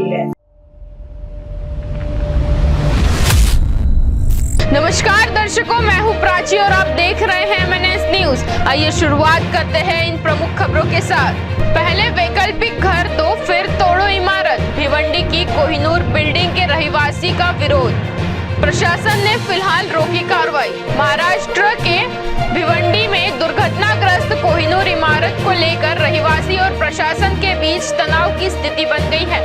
गई है। नमस्कार दर्शकों, मैं हूं प्राची और आप देख रहे हैं MNS न्यूज। आइए शुरुआत करते हैं इन प्रमुख खबरों के साथ। पहले वैकल्पिक घर दो फिर तोड़ो इमारत, भिवंडी की कोहिनूर बिल्डिंग के रहिवासी का विरोध। प्रशासन ने फिलहाल रोकी कार्रवाई। महाराष्ट्र के भिवंडी में दुर्घटनाग्रस्त कोहिनूर इमारत को लेकर रहिवासी और प्रशासन के बीच तनाव की स्थिति बन गई है।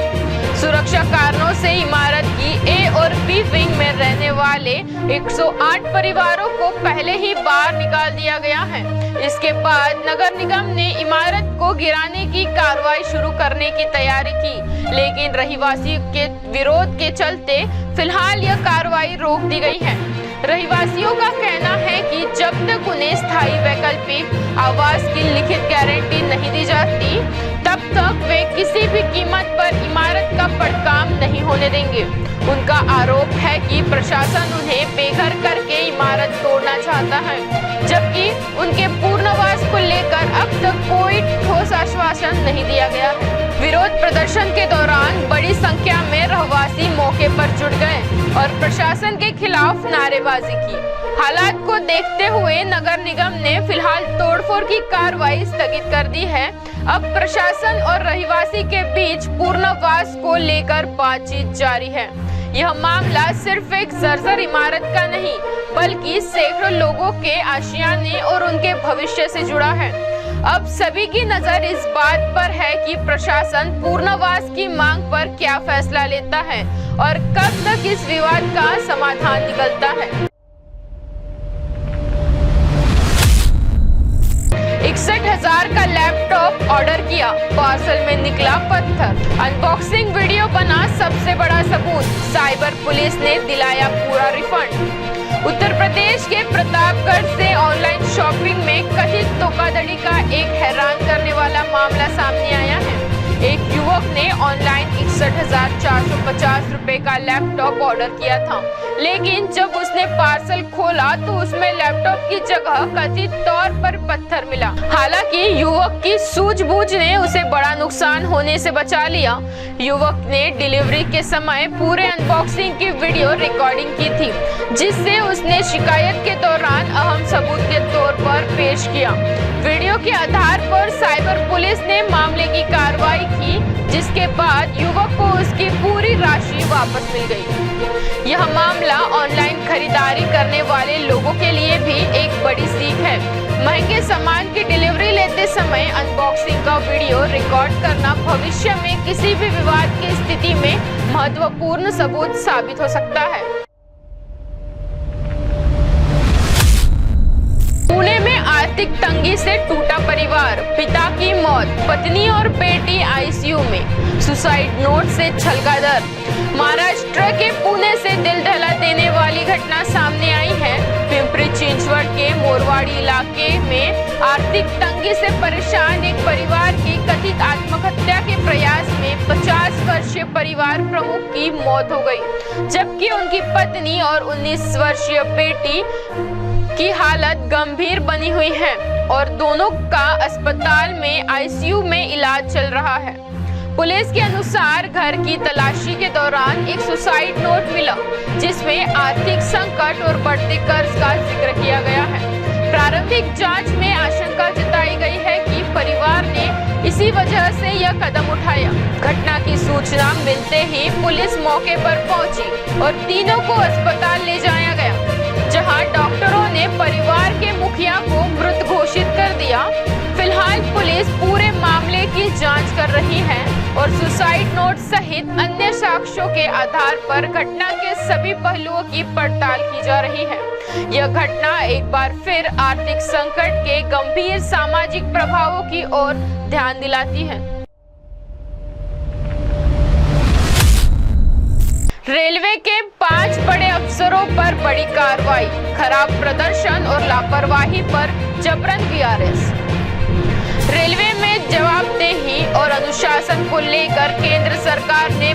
सुरक्षा कारणों से इमारत की A और B विंग में रहने वाले 108 परिवारों को पहले ही बाहर निकाल दिया गया है। इसके बाद नगर निगम ने इमारत को गिराने की कार्रवाई शुरू करने की तैयारी की, लेकिन रहिवासियों के विरोध के चलते फिलहाल यह कार्रवाई रोक दी गई है। रहिवासियों का कहना है कि जब तक उन्हें स्थायी वैकल्पिक आवास की लिखित गारंटी नहीं दी जाती, तब तक वे किसी भी कीमत पर इमारत का पड़काम नहीं होने देंगे। उनका आरोप है कि प्रशासन उन्हें बेघर करके इमारत तोड़ना चाहता है, जबकि उनके पुनर्वास को लेकर अब तक कोई ठोस आश्वासन नहीं दिया गया है। विरोध प्रदर्शन के दौरान बड़ी संख्या में रहवासी मौके पर जुट गए और प्रशासन के खिलाफ नारेबाजी की। हालात को देखते हुए नगर निगम ने फिलहाल तोड़फोड़ की कार्रवाई स्थगित कर दी है। अब प्रशासन और रहिवासी के बीच पुनर्वास को लेकर बातचीत जारी है। यह मामला सिर्फ एक जर्जर इमारत का नहीं, बल्कि सैकड़ों लोगों के आशियाने और उनके भविष्य से जुड़ा है। अब सभी की नजर इस बात पर है कि प्रशासन पुनर्वास की मांग पर क्या फैसला लेता है और कब तक इस विवाद का समाधान निकलता है। 61,000 का लैपटॉप ऑर्डर किया, पार्सल में निकला पत्थर। अनबॉक्सिंग वीडियो बना सबसे बड़ा सबूत, साइबर पुलिस ने दिलाया पूरा रिफंड। उत्तर प्रदेश के प्रतापगढ़ से ऑनलाइन शॉपिंग में कथित धोखाधड़ी का एक हैरान करने वाला मामला सामने आया है। एक युवक ने ऑनलाइन 61,450 रुपए का लैपटॉप ऑर्डर किया था, लेकिन जब उसने पार्सल खोला तो उसमें लैपटॉप की जगह कथित तौर पर पत्थर मिला। हालांकि युवक की सूझबूझ ने उसे बड़ा नुकसान होने से बचा लिया। युवक ने डिलीवरी के समय पूरे अनबॉक्सिंग की वीडियो रिकॉर्डिंग की थी, जिससे उसने शिकायत के दौरान अहम सबूत के तौर पर पेश किया। वीडियो के आधार पर साइबर पुलिस ने मामले की कार्रवाई की, जिसके बाद युवक को उसकी पूरी राशि वापस मिल गई। यह मामला ऑनलाइन खरीदारी करने वाले लोगों के लिए भी एक बड़ी सीख है। महंगे सामान की डिलीवरी लेते समय अनबॉक्सिंग का वीडियो रिकॉर्ड करना भविष्य में किसी भी विवाद की स्थिति में महत्वपूर्ण सबूत साबित हो सकता है। पुणे में आर्थिक तंगी से टूटा परिवार, पिता की मौत, पत्नी और बेटी ICU में, सुसाइड नोट से छलका दर। महाराष्ट्र के पुणे से दिल दहला देने वाली घटना सामने आई है। पिंपरी चिंचवड के मोरवाड़ी इलाके में आर्थिक तंगी से परेशान एक परिवार की कथित आत्महत्या के प्रयास में 50 वर्षीय परिवार प्रमुख की मौत हो गई, जबकि उनकी पत्नी और 19 वर्षीय बेटी की हालत गंभीर बनी हुई है और दोनों का अस्पताल में ICU में इलाज चल रहा है। पुलिस के अनुसार घर की तलाशी के दौरान एक सुसाइड नोट मिला, जिसमें आर्थिक संकट और बढ़ते कर्ज का जिक्र किया गया है। प्रारंभिक जांच में आशंका जताई गई है कि परिवार ने इसी वजह से यह कदम उठाया। घटना की सूचना मिलते ही पुलिस मौके पर पहुंची और तीनों को अस्पताल ले जाया गया, जहां डॉक्टरों ने परिवार के मुखिया को मृत घोषित कर दिया। फिलहाल पुलिस पूरे मामले की जांच कर रही है और सुसाइड नोट सहित अन्य साक्ष्यों के आधार पर घटना के सभी पहलुओं की पड़ताल की जा रही है। यह घटना एक बार फिर आर्थिक संकट के गंभीर सामाजिक प्रभावों की ओर ध्यान दिलाती है। रेलवे के 5 बड़े अफसरों पर बड़ी कार्रवाई, खराब प्रदर्शन और लापरवाही पर जबरन VRS। रेलवे में जवाबदेही और अनुशासन को लेकर केंद्र सरकार ने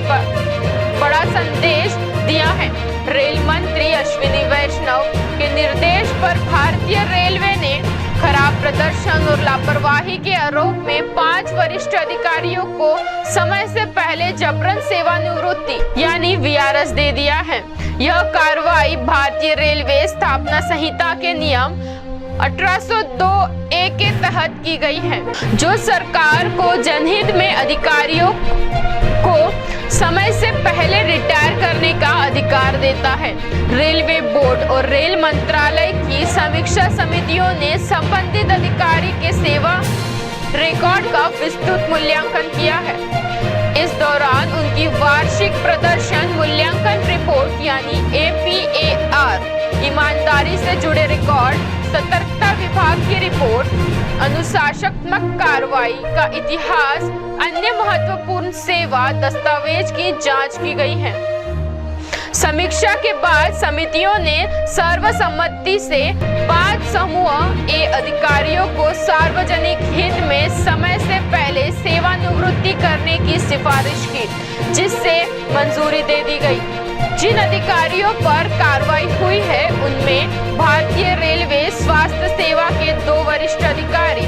बड़ा संदेश दिया है। रेल मंत्री अश्विनी वैष्णव के निर्देश पर भारतीय रेलवे ने खराब प्रदर्शन और लापरवाही के आरोप में 5 वरिष्ठ अधिकारियों को समय से पहले जबरन सेवानिवृत्ति यानी वीआरएस दे दिया है। यह कार्रवाई भारतीय रेलवे स्थापना संहिता के नियम 1802A के तहत की गई है, जो सरकार को जनहित में अधिकारियों को समय से पहले रिटायर करने का अधिकार देता है। रेलवे बोर्ड और रेल मंत्रालय की समीक्षा समितियों ने संबंधित अधिकारी के सेवा रिकॉर्ड का विस्तृत मूल्यांकन किया है। इस दौरान उनकी वार्षिक प्रदर्शन मूल्यांकन रिपोर्ट यानी APAR, ईमानदारी से जुड़े रिकॉर्ड, सतर्कता विभाग की रिपोर्ट, अनुशासनात्मक कार्रवाई का इतिहास, अन्य महत्वपूर्ण सेवा दस्तावेज की जांच की गई है। समीक्षा के बाद समितियों ने सर्वसम्मति से 5 समूह ए अधिकारियों को सार्वजनिक हित में समय से पहले सेवानिवृत्ति करने की सिफारिश की, जिससे मंजूरी दे दी गई। जिन अधिकारियों पर कार्रवाई हुई है उनमें भारतीय रेलवे स्वास्थ्य सेवा के 2 वरिष्ठ अधिकारी,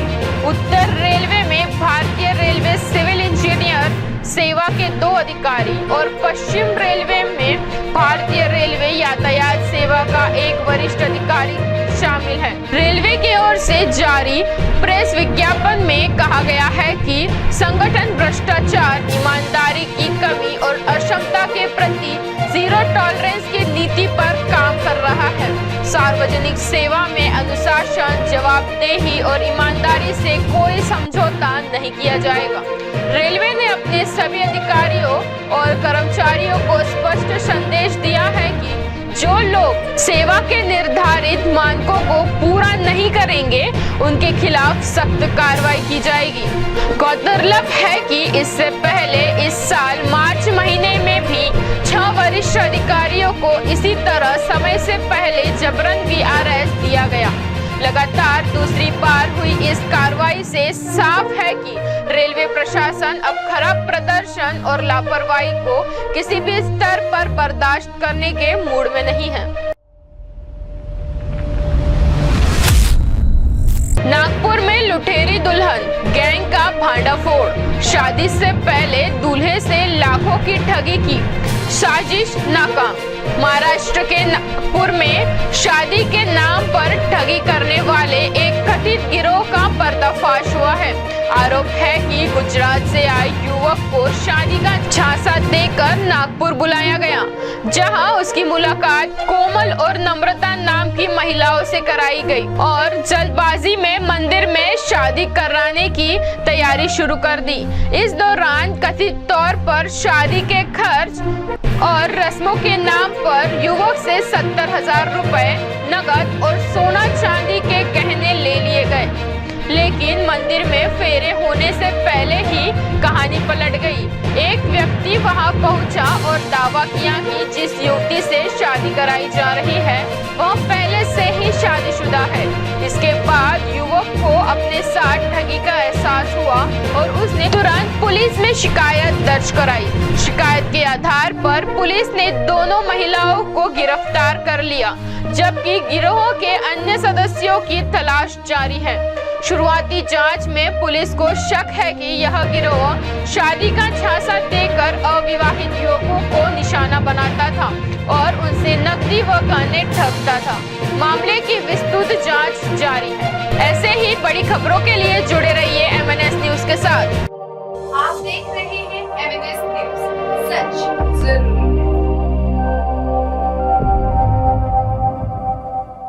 उत्तर रेलवे में भारतीय रेलवे सिविल इंजीनियर सेवा के 2 अधिकारी और पश्चिम रेलवे में भारतीय रेलवे यातायात सेवा का 1 वरिष्ठ अधिकारी शामिल है। रेलवे की ओर से जारी प्रेस विज्ञापन में कहा गया है कि संगठन भ्रष्टाचार, ईमानदारी की कमी और अक्षमता के प्रति जीरो टॉलरेंस की नीति पर काम कर रहा है। सार्वजनिक सेवा में अनुशासन, जवाबदेही और ईमानदारी से कोई समझौता नहीं किया जाएगा। रेलवे ने अपने सभी अधिकारियों और कर्मचारियों को स्पष्ट संदेश दिया है कि जो लोग सेवा के निर्धारित मानकों को पूरा नहीं करेंगे उनके खिलाफ सख्त कार्रवाई की जाएगी। गौरतलब है कि इससे पहले इस साल मार्च महीने में भी 6 वरिष्ठ अधिकारियों को इसी तरह समय से पहले जबरन वीआरएस दिया गया। लगातार दूसरी बार हुई इस कार्रवाई से साफ है कि रेलवे प्रशासन अब खराब प्रदर्शन और लापरवाही को किसी भी स्तर पर बर्दाश्त करने के मूड में नहीं है। नागपुर में लुटेरी दुल्हन गैंग का भांडाफोड़, शादी से पहले दूल्हे से लाखों की ठगी की साजिश नाकाम। महाराष्ट्र के नागपुर में शादी के नाम पर ठगी करने वाले एक कथित गिरोह का पर्दाफाश हुआ है। आरोप है कि गुजरात से आए युवक को शादी का झांसा देकर नागपुर बुलाया गया, जहां उसकी मुलाकात कोमल और नम्रता नाम की महिलाओं से कराई गई और जल्दबाजी में मंदिर में शादी कराने की तैयारी शुरू कर दी। इस दौरान कथित तौर पर शादी के खर्च और रस्मों के नाम पर युवक से 70,000 रुपए नगद और सोना चांदी के गहने ले लिए गए, लेकिन मंदिर में फेरे होने से पहले ही कहानी पलट गई। एक व्यक्ति वहां पहुंचा और दावा किया कि जिस युवती से शादी कराई जा रही है वह पहले से ही शादीशुदा है। इसके बाद युवक को अपने साथ ठगी का एहसास हुआ और उसने तुरंत पुलिस में शिकायत दर्ज कराई। शिकायत के आधार पर पुलिस ने दोनों महिलाओं को गिरफ्तार कर लिया, जबकि गिरोह के अन्य सदस्यों की तलाश जारी है। शुरुआती जांच में पुलिस को शक है कि यह गिरोह शादी का झांसा देकर अविवाहित युवकों को निशाना बनाता था और उनसे नकदी व गहने ठगता था। मामले की विस्तृत जांच जारी है। ऐसे ही बड़ी खबरों के लिए जुड़े रहिए MNS न्यूज के साथ। आप देख रहे हैं MNS न्यूज, सच